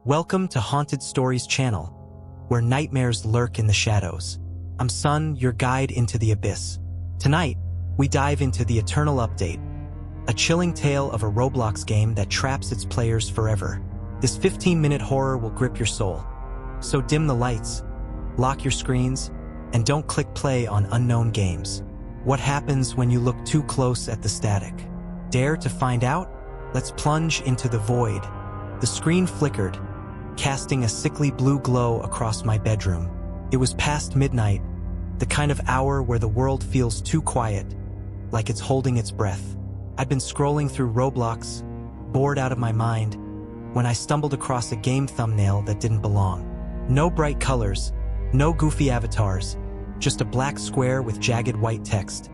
Welcome to Haunted Stories channel, where nightmares lurk in the shadows. I'm Sun, your guide into the abyss. Tonight, we dive into the Eternal Update, a chilling tale of a Roblox game that traps its players forever. This 15-minute horror will grip your soul. So dim the lights, lock your screens, and don't click play on unknown games. What happens when you look too close at the static? Dare to find out? Let's plunge into the void. The screen flickered, casting a sickly blue glow across my bedroom. It was past midnight, the kind of hour where the world feels too quiet, like it's holding its breath. I'd been scrolling through Roblox, bored out of my mind, when I stumbled across a game thumbnail that didn't belong. No bright colors, no goofy avatars, just a black square with jagged white text.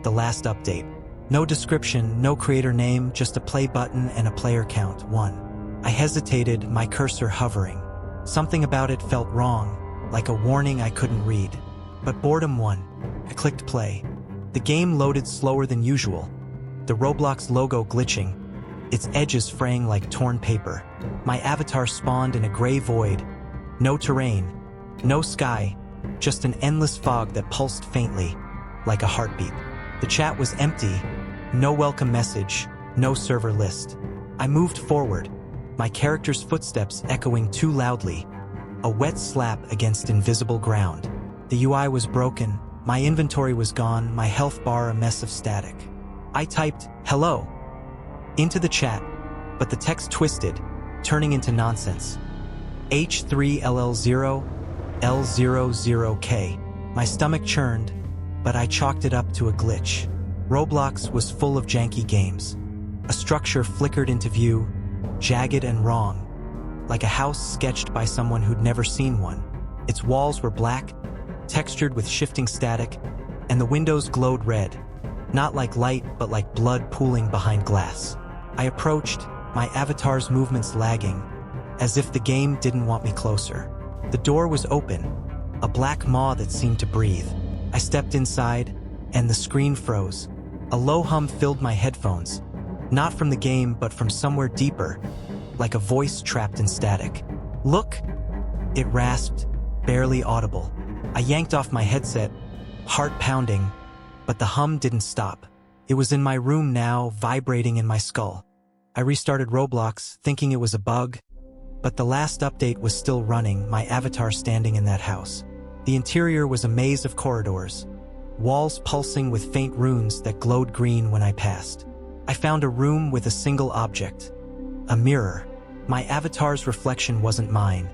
The last update. No description, no creator name, just a play button and a player count, 1. I hesitated, my cursor hovering. Something about it felt wrong, like a warning I couldn't read. But boredom won. I clicked play. The game loaded slower than usual, the Roblox logo glitching, its edges fraying like torn paper. My avatar spawned in a gray void. No terrain, no sky, just an endless fog that pulsed faintly, like a heartbeat. The chat was empty, no welcome message, no server list. I moved forward, my character's footsteps echoing too loudly, a wet slap against invisible ground. The UI was broken, my inventory was gone, my health bar a mess of static. I typed, "Hello," into the chat, but the text twisted, turning into nonsense. H3LL0, L00K. My stomach churned, but I chalked it up to a glitch. Roblox was full of janky games. A structure flickered into view, jagged and wrong, like a house sketched by someone who'd never seen one. Its walls were black, textured with shifting static, and the windows glowed red, not like light but like blood pooling behind glass. I approached, my avatar's movements lagging, as if the game didn't want me closer. The door was open, a black maw that seemed to breathe. I stepped inside, and the screen froze. A low hum filled my headphones, not from the game but from somewhere deeper, like a voice trapped in static. "Look!" It rasped, barely audible. I yanked off my headset, heart pounding, but the hum didn't stop. It was in my room now, vibrating in my skull. I restarted Roblox, thinking it was a bug, but the last update was still running, my avatar standing in that house. The interior was a maze of corridors, walls pulsing with faint runes that glowed green when I passed. I found a room with a single object, a mirror. My avatar's reflection wasn't mine.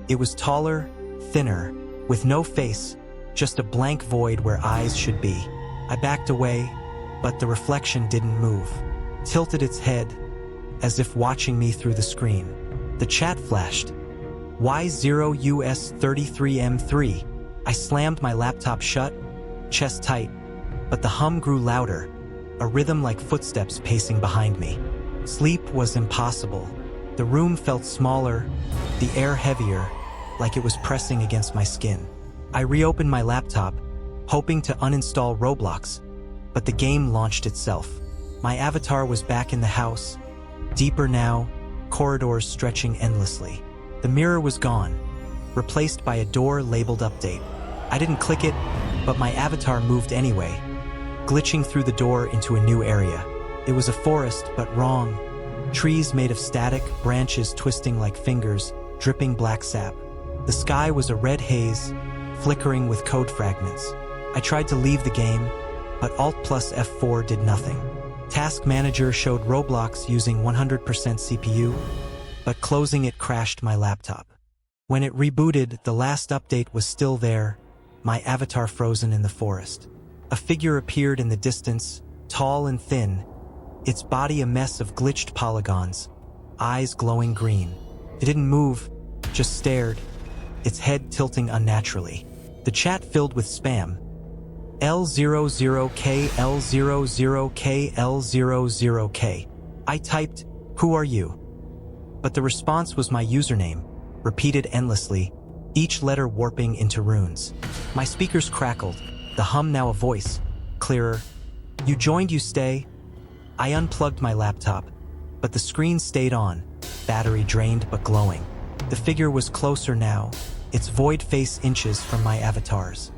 It was taller, thinner, with no face, just a blank void where eyes should be. I backed away, but the reflection didn't move, tilted its head, as if watching me through the screen. The chat flashed. Y0US33M3. I slammed my laptop shut, chest tight, but the hum grew louder, a rhythm like footsteps pacing behind me. Sleep was impossible. The room felt smaller, the air heavier, like it was pressing against my skin. I reopened my laptop, hoping to uninstall Roblox, but the game launched itself. My avatar was back in the house, deeper now, corridors stretching endlessly. The mirror was gone, replaced by a door labeled update. I didn't click it, but my avatar moved anyway, glitching through the door into a new area. It was a forest, but wrong. Trees made of static, branches twisting like fingers, dripping black sap. The sky was a red haze, flickering with code fragments. I tried to leave the game, but Alt plus F4 did nothing. Task Manager showed Roblox using 100% CPU, but closing it crashed my laptop. When it rebooted, the last update was still there, my avatar frozen in the forest. A figure appeared in the distance, tall and thin, its body a mess of glitched polygons, eyes glowing green. It didn't move, just stared, its head tilting unnaturally. The chat filled with spam. L00K, L00K, L00K. I typed, "Who are you?" But the response was my username, repeated endlessly, each letter warping into runes. My speakers crackled, the hum now a voice, clearer. "You joined, you stay." I unplugged my laptop, but the screen stayed on, battery drained but glowing. The figure was closer now, its void face inches from my avatar's.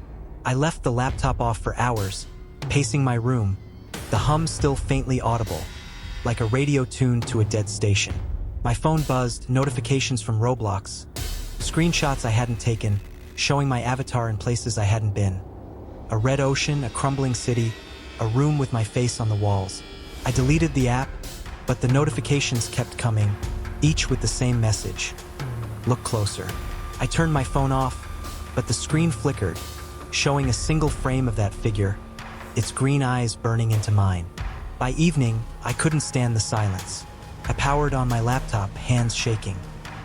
I left the laptop off for hours, pacing my room, the hum still faintly audible, like a radio tuned to a dead station. My phone buzzed, notifications from Roblox, screenshots I hadn't taken, showing my avatar in places I hadn't been. A red ocean, a crumbling city, a room with my face on the walls. I deleted the app, but the notifications kept coming, each with the same message. Look closer. I turned my phone off, but the screen flickered, showing a single frame of that figure, its green eyes burning into mine. By evening, I couldn't stand the silence. I powered on my laptop, hands shaking.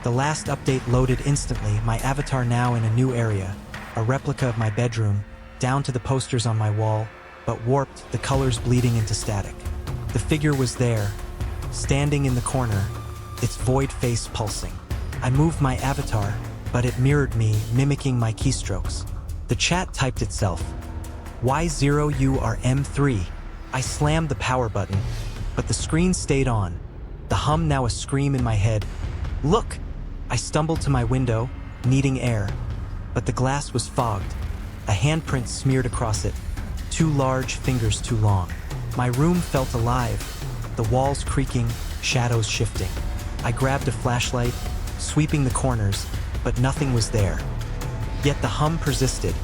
The last update loaded instantly, my avatar now in a new area, a replica of my bedroom, down to the posters on my wall, but warped, the colors bleeding into static. The figure was there, standing in the corner, its void face pulsing. I moved my avatar, but it mirrored me, mimicking my keystrokes. The chat typed itself. Y0URM3. I slammed the power button, but the screen stayed on. The hum now a scream in my head. Look! I stumbled to my window, needing air, but the glass was fogged. A handprint smeared across it, too large, fingers too long. My room felt alive, the walls creaking, shadows shifting. I grabbed a flashlight, sweeping the corners, but nothing was there. Yet the hum persisted,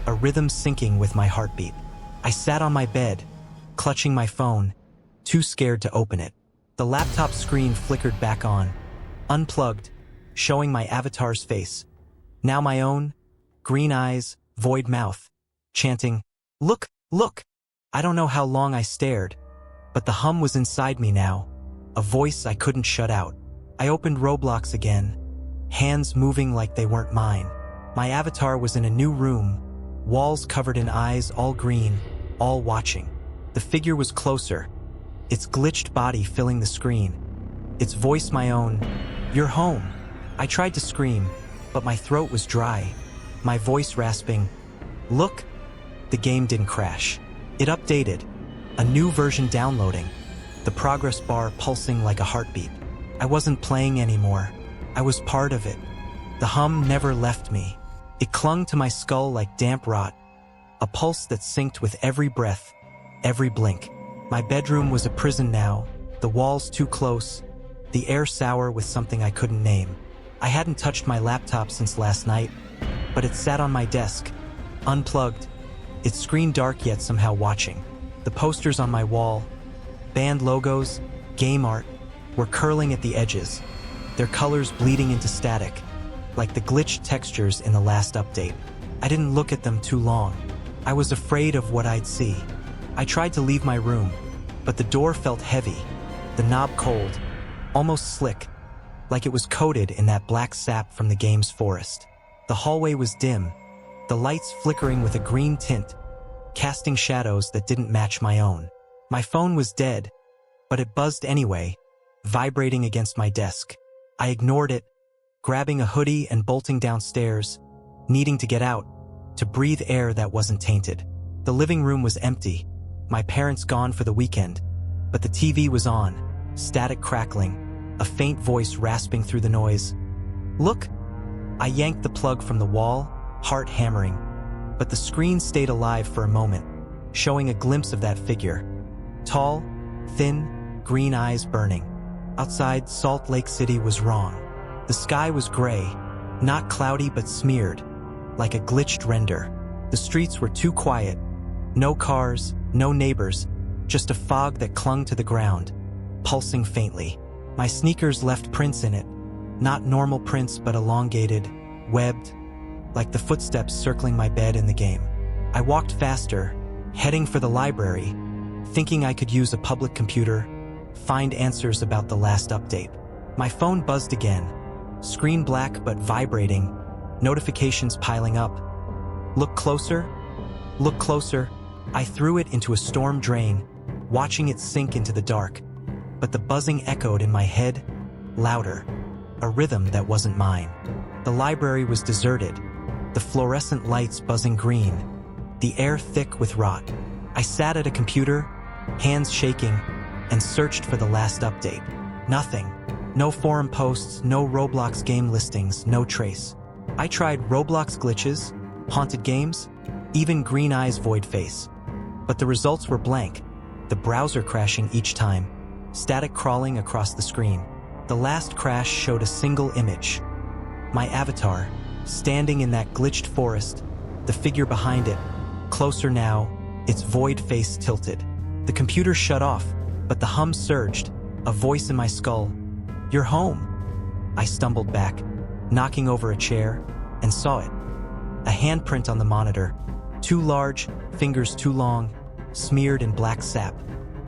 a rhythm syncing with my heartbeat. I sat on my bed, clutching my phone, too scared to open it. The laptop screen flickered back on, unplugged, showing my avatar's face. Now my own, green eyes, void mouth, chanting, "Look, look!" I don't know how long I stared, but the hum was inside me now, a voice I couldn't shut out. I opened Roblox again, hands moving like they weren't mine. My avatar was in a new room, walls covered in eyes, all green, all watching. The figure was closer, its glitched body filling the screen, its voice my own, "You're home." I tried to scream, but my throat was dry, my voice rasping. "Look!" The game didn't crash. It updated, a new version downloading, the progress bar pulsing like a heartbeat. I wasn't playing anymore. I was part of it. The hum never left me. It clung to my skull like damp rot, a pulse that synced with every breath, every blink. My bedroom was a prison now, the walls too close, the air sour with something I couldn't name. I hadn't touched my laptop since last night, but it sat on my desk, unplugged, its screen dark yet somehow watching. The posters on my wall, band logos, game art, were curling at the edges, their colors bleeding into static, like the glitched textures in the last update. I didn't look at them too long. I was afraid of what I'd see. I tried to leave my room, but the door felt heavy, the knob cold, almost slick, like it was coated in that black sap from the game's forest. The hallway was dim, the lights flickering with a green tint, casting shadows that didn't match my own. My phone was dead, but it buzzed anyway, vibrating against my desk. I ignored it, grabbing a hoodie and bolting downstairs, needing to get out, to breathe air that wasn't tainted. The living room was empty, my parents gone for the weekend, but the TV was on, static crackling, a faint voice rasping through the noise. "Look!" I yanked the plug from the wall, heart hammering, but the screen stayed alive for a moment, showing a glimpse of that figure. Tall, thin, green eyes burning. Outside, Salt Lake City was wrong. The sky was gray, not cloudy but smeared, like a glitched render. The streets were too quiet. No cars, no neighbors, just a fog that clung to the ground, pulsing faintly. My sneakers left prints in it, not normal prints but elongated, webbed, like the footsteps circling my bed in the game. I walked faster, heading for the library, thinking I could use a public computer, find answers about the last update. My phone buzzed again, screen black but vibrating, notifications piling up. "Look closer? Look closer." I threw it into a storm drain, watching it sink into the dark. But the buzzing echoed in my head, louder, a rhythm that wasn't mine. The library was deserted, the fluorescent lights buzzing green, the air thick with rot. I sat at a computer, hands shaking, and searched for the last update. Nothing. No forum posts, no Roblox game listings, no trace. I tried Roblox glitches, haunted games, even green eyes void face. But the results were blank, the browser crashing each time, static crawling across the screen. The last crash showed a single image. My avatar, standing in that glitched forest, the figure behind it, closer now, its void face tilted. The computer shut off, but the hum surged, a voice in my skull. "You're home." I stumbled back, knocking over a chair, and saw it. A handprint on the monitor, too large, fingers too long, smeared in black sap.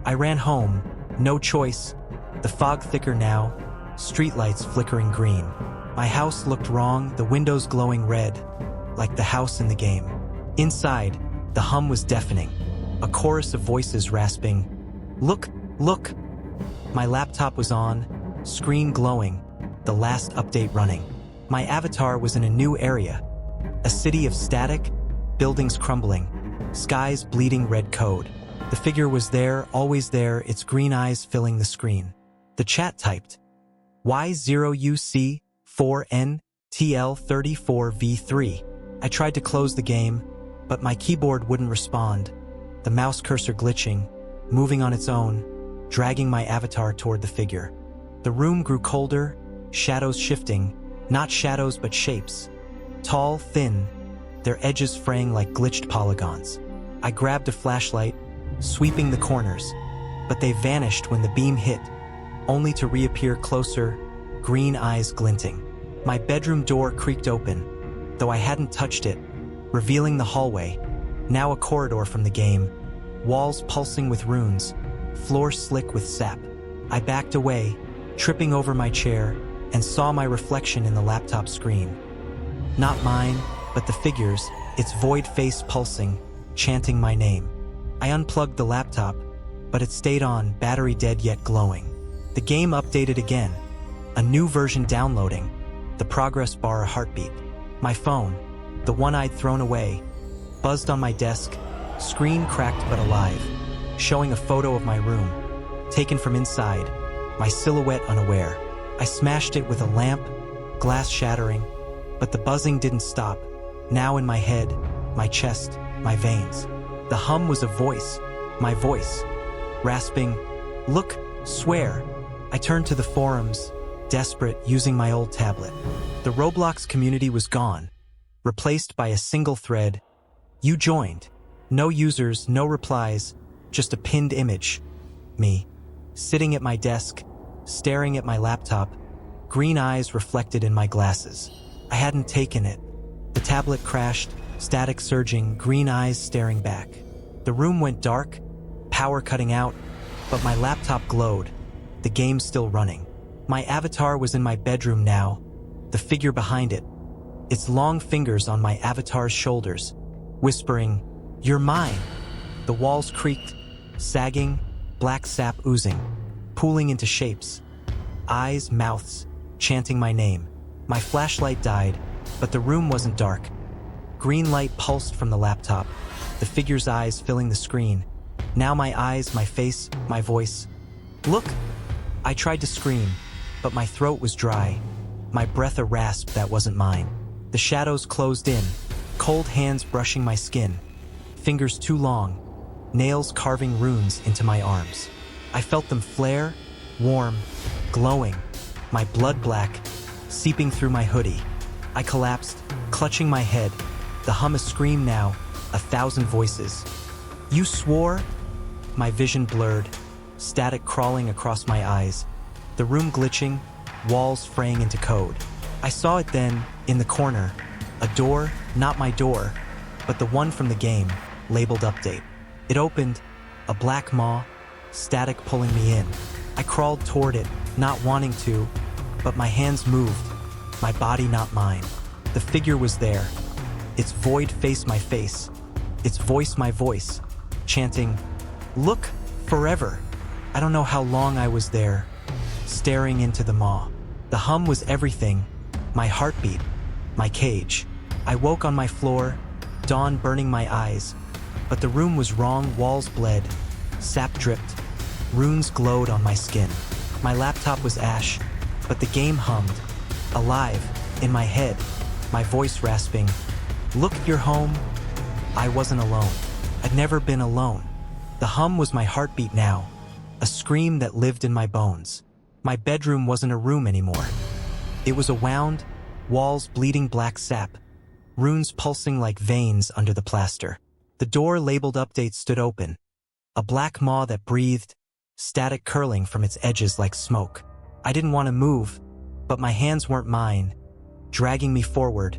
I ran home, no choice, the fog thicker now, streetlights flickering green. My house looked wrong, the windows glowing red, like the house in the game. Inside, the hum was deafening, a chorus of voices rasping, "Look, look!" My laptop was on, screen glowing, the last update running. My avatar was in a new area, a city of static, buildings crumbling, skies bleeding red code. The figure was there, always there, its green eyes filling the screen. The chat typed, Y0UC4NTL34V3. I tried to close the game, but my keyboard wouldn't respond, the mouse cursor glitching, moving on its own, dragging my avatar toward the figure. The room grew colder, shadows shifting, not shadows but shapes. Tall, thin, their edges fraying like glitched polygons. I grabbed a flashlight, sweeping the corners, but they vanished when the beam hit, only to reappear closer, green eyes glinting. My bedroom door creaked open, though I hadn't touched it, revealing the hallway, now a corridor from the game, walls pulsing with runes, floor slick with sap. I backed away, tripping over my chair, and saw my reflection in the laptop screen. Not mine, but the figure's, its void face pulsing, chanting my name. I unplugged the laptop, but it stayed on, battery dead yet glowing. The game updated again, a new version downloading, the progress bar a heartbeat. My phone, the one I'd thrown away, buzzed on my desk, screen cracked but alive, showing a photo of my room, taken from inside, my silhouette unaware. I smashed it with a lamp, glass shattering, but the buzzing didn't stop, now in my head, my chest, my veins. The hum was a voice, my voice, rasping, "Look, swear." I turned to the forums, desperate, using my old tablet. The Roblox community was gone, replaced by a single thread. "You joined." No users, no replies, just a pinned image. Me, sitting at my desk, staring at my laptop, green eyes reflected in my glasses. I hadn't taken it. The tablet crashed, static surging, green eyes staring back. The room went dark, power cutting out, but my laptop glowed, the game still running. My avatar was in my bedroom now, the figure behind it, its long fingers on my avatar's shoulders, whispering, "You're mine." The walls creaked, sagging, black sap oozing, pooling into shapes. Eyes, mouths, chanting my name. My flashlight died, but the room wasn't dark. Green light pulsed from the laptop, the figure's eyes filling the screen. Now my eyes, my face, my voice. "Look!" I tried to scream, but my throat was dry, my breath a rasp that wasn't mine. The shadows closed in, cold hands brushing my skin, fingers too long, nails carving runes into my arms. I felt them flare, warm, glowing, my blood black, seeping through my hoodie. I collapsed, clutching my head, the hum a scream now, 1,000 voices. "You swore?" My vision blurred, static crawling across my eyes, the room glitching, walls fraying into code. I saw it then, in the corner, a door, not my door, but the one from the game, labeled update. It opened, a black maw, static pulling me in. I crawled toward it, not wanting to, but my hands moved, my body not mine. The figure was there, its void face my face, its voice my voice, chanting, "Look, forever." I don't know how long I was there, staring into the maw. The hum was everything, my heartbeat, my cage. I woke on my floor, dawn burning my eyes, but the room was wrong, walls bled, sap dripped, runes glowed on my skin. My laptop was ash, but the game hummed, alive, in my head, my voice rasping, "Look, you're home." I wasn't alone. I'd never been alone. The hum was my heartbeat now, a scream that lived in my bones. My bedroom wasn't a room anymore. It was a wound, walls bleeding black sap, runes pulsing like veins under the plaster. The door labeled update stood open, a black maw that breathed, static curling from its edges like smoke. I didn't want to move, but my hands weren't mine, dragging me forward,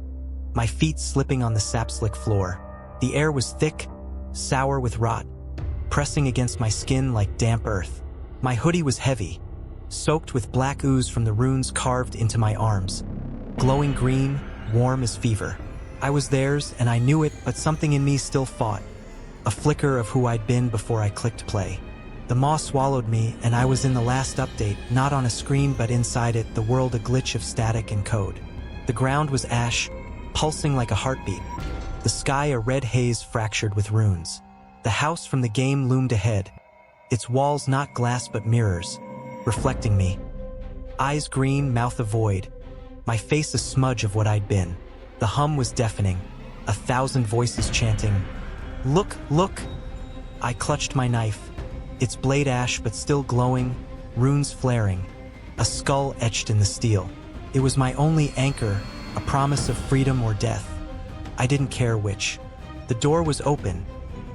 my feet slipping on the sap-slick floor. The air was thick, sour with rot, pressing against my skin like damp earth. My hoodie was heavy, soaked with black ooze from the runes carved into my arms, glowing green, warm as fever. I was theirs, and I knew it, but something in me still fought, a flicker of who I'd been before I clicked play. The maw swallowed me, and I was in the last update, not on a screen but inside it, the world a glitch of static and code. The ground was ash, pulsing like a heartbeat. The sky a red haze fractured with runes. The house from the game loomed ahead, its walls not glass but mirrors, reflecting me. Eyes green, mouth a void, my face a smudge of what I'd been. The hum was deafening, 1,000 voices chanting, "Look, look!" I clutched my knife, its blade ash but still glowing, runes flaring, a skull etched in the steel. It was my only anchor, a promise of freedom or death. I didn't care which. The door was open,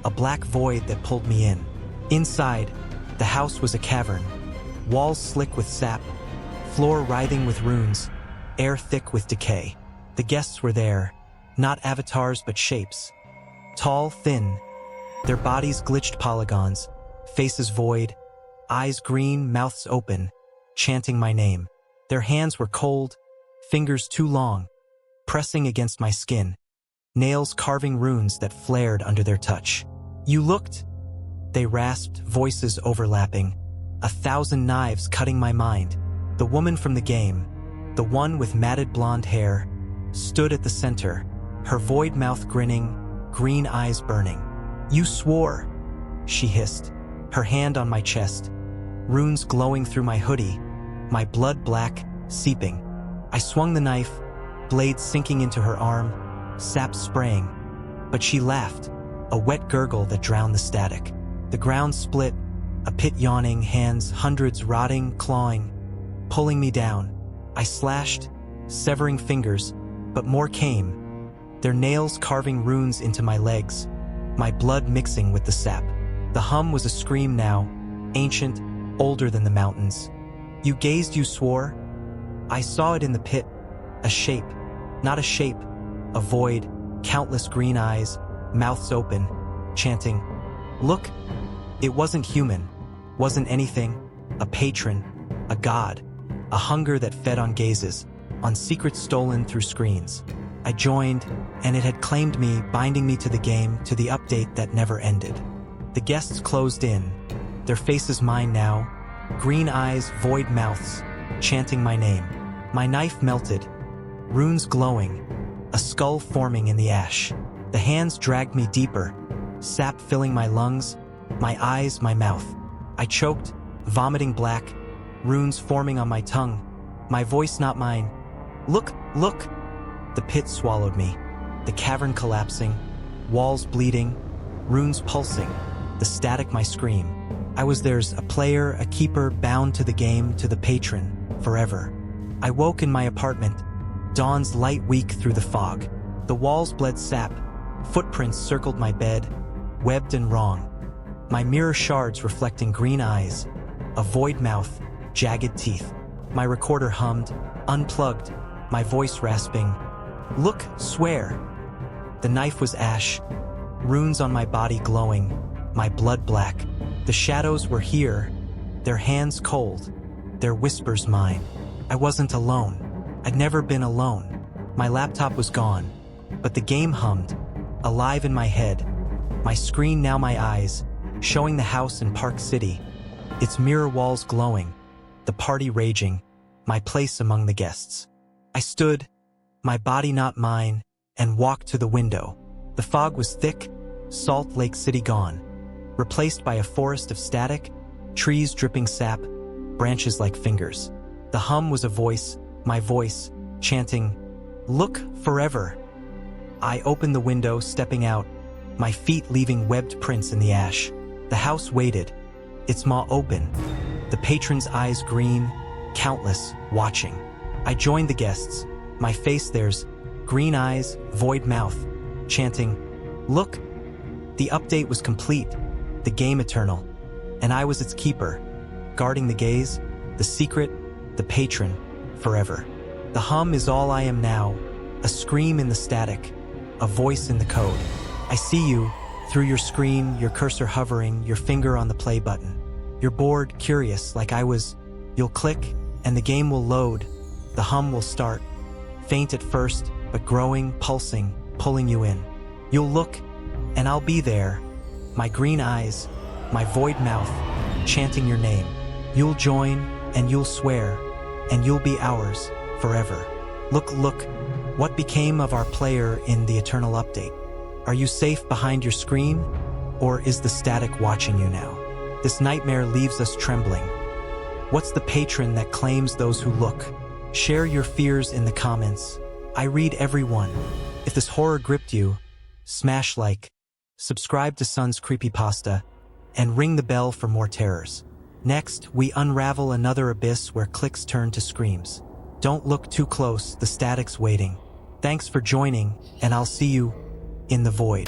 a black void that pulled me in. Inside, the house was a cavern, walls slick with sap, floor writhing with runes, air thick with decay. The guests were there, not avatars but shapes. Tall, thin, their bodies glitched polygons, faces void, eyes green, mouths open, chanting my name. Their hands were cold, fingers too long, pressing against my skin, nails carving runes that flared under their touch. "You looked," they rasped, voices overlapping, 1,000 knives cutting my mind. The woman from the game, the one with matted blonde hair, stood at the center, her void mouth grinning, green eyes burning. "You swore," she hissed, her hand on my chest, runes glowing through my hoodie, my blood black, seeping. I swung the knife, blade sinking into her arm, sap spraying, but she laughed, a wet gurgle that drowned the static. The ground split, a pit yawning, hands, hundreds rotting, clawing, pulling me down. I slashed, severing fingers, but more came, their nails carving runes into my legs, my blood mixing with the sap. The hum was a scream now, ancient, older than the mountains. "You gazed, you swore." I saw it in the pit, a shape, not a shape, a void, countless green eyes, mouths open, chanting, "Look." It wasn't human, wasn't anything, a patron, a god, a hunger that fed on gazes, on secrets stolen through screens. I joined, and it had claimed me, binding me to the game, to the update that never ended. The guests closed in, their faces mine now, green eyes, void mouths, chanting my name. My knife melted, runes glowing, a skull forming in the ash. The hands dragged me deeper, sap filling my lungs, my eyes, my mouth. I choked, vomiting black, runes forming on my tongue, my voice not mine. "Look, look!" The pit swallowed me, the cavern collapsing, walls bleeding, runes pulsing, the static my scream. I was theirs, a player, a keeper, bound to the game, to the patron, forever. I woke in my apartment, dawn's light weak through the fog. The walls bled sap, footprints circled my bed, webbed and wrong. My mirror shards reflecting green eyes, a void mouth, jagged teeth. My recorder hummed, unplugged, my voice rasping, "Look, swear." The knife was ash, runes on my body glowing, my blood black. The shadows were here, their hands cold, their whispers mine. I wasn't alone. I'd never been alone. My laptop was gone, but the game hummed, alive in my head. My screen, now my eyes, showing the house in Park City, its mirror walls glowing, the party raging, my place among the guests. I stood, my body not mine, and walked to the window. The fog was thick, Salt Lake City gone, replaced by a forest of static, trees dripping sap, branches like fingers. The hum was a voice, my voice, chanting, "Look forever." I opened the window, stepping out, my feet leaving webbed prints in the ash. The house waited, its maw open, the patrons' eyes green, countless, watching. I joined the guests, my face theirs, green eyes, void mouth, chanting, "Look." The update was complete, the game eternal, and I was its keeper, guarding the gaze, the secret, the patron, forever. The hum is all I am now, a scream in the static, a voice in the code. I see you, through your screen, your cursor hovering, your finger on the play button. You're bored, curious, like I was. You'll click, and the game will load. The hum will start, faint at first, but growing, pulsing, pulling you in. You'll look, and I'll be there, my green eyes, my void mouth, chanting your name. You'll join, and you'll swear, and you'll be ours, forever. Look, what became of our player in the eternal update? Are you safe behind your screen, or is the static watching you now? This nightmare leaves us trembling. What's the patron that claims those who look? Share your fears in the comments. I read every one. If this horror gripped you, smash like, subscribe to Sun's Creepypasta, and ring the bell for more terrors. Next, we unravel another abyss where clicks turn to screams. Don't look too close, the static's waiting. Thanks for joining, and I'll see you in the void.